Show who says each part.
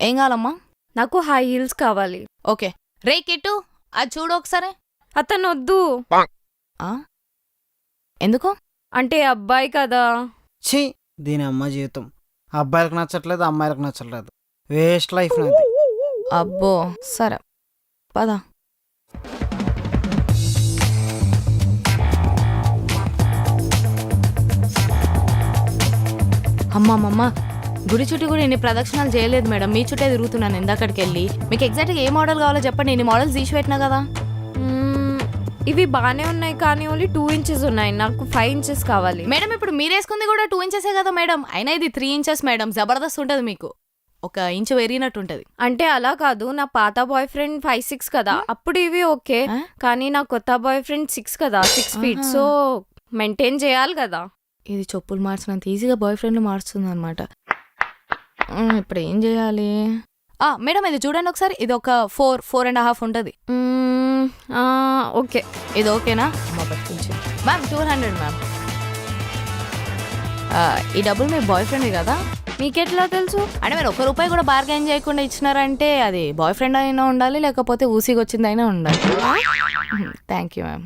Speaker 1: ఏం కావాలమ్మా?
Speaker 2: నాకు హై హీల్స్ కావాలి.
Speaker 1: ఓకే. రే కిట్టు, అది చూడు ఒకసారి.
Speaker 2: అతను వద్దు.
Speaker 1: ఎందుకు?
Speaker 2: అంటే అబ్బాయి కదా.
Speaker 3: ఛీ, దీని అమ్మ జీవితం. అబ్బాయిలకు నచ్చట్లేదు, అమ్మాయిలకు నచ్చట్లేదు. వేస్ట్ లైఫ్ నాది.
Speaker 1: అబ్బో, సరే పద. అమ్మమ్మమ్మ, గుడి చుట్టూ కూడా ఇన్ని ప్రదక్షిణాలు చేయలేదు మేడం, మీ చుట్టే తిరుగుతున్నాను ఇందాకడికి వెళ్ళి. మీకు ఎగ్జాక్ట్గా ఏ మోడల్ కావాలో చెప్పండి, నేను మోడల్స్ తీసి పెట్టినా కదా.
Speaker 2: ఇవి బాగానే ఉన్నాయి కానీ ఓన్లీ 2 inches ఉన్నాయి. నాకు 5 inches కావాలి.
Speaker 1: మేడం ఇప్పుడు మీరు వేసుకుంది కూడా 2 inches కదా మేడం. అయినా ఇది 3 inches మేడం, జబర్దస్త్ ఉంటుంది, మీకు 1 inch పెరిగినట్టు ఉంటుంది.
Speaker 2: అంటే అలా కాదు, నా పాత బాయ్ ఫ్రెండ్ 5'6" కదా, అప్పుడు ఇవి ఓకే. కానీ నా కొత్త బాయ్ ఫ్రెండ్ 6 కదా, 6 feet. సో మెయింటైన్ చేయాలి కదా.
Speaker 1: ఇది చెప్పులు మార్చినంత ఈజీగా బాయ్ ఫ్రెండ్ మారుస్తుంది అనమాట. ఇప్పుడు ఏం చేయాలి? మేడం ఇది చూడండి ఒకసారి, ఇది ఒక 4.5 ఉంటుంది.
Speaker 2: ఓకే,
Speaker 1: ఇది ఓకేనా? Ma'am 200 ma'am. ఈ డబ్బులు మీ బాయ్ ఫ్రెండ్ కదా?
Speaker 2: మీకెట్లా తెలుసు?
Speaker 1: అంటే మీరు ₹1 కూడా బార్గెన్ చేయకుండా ఇచ్చినారంటే అది బాయ్ ఫ్రెండ్ అయినా ఉండాలి, లేకపోతే ఊసికి వచ్చిందైనా ఉండాలి. Thank you ma'am.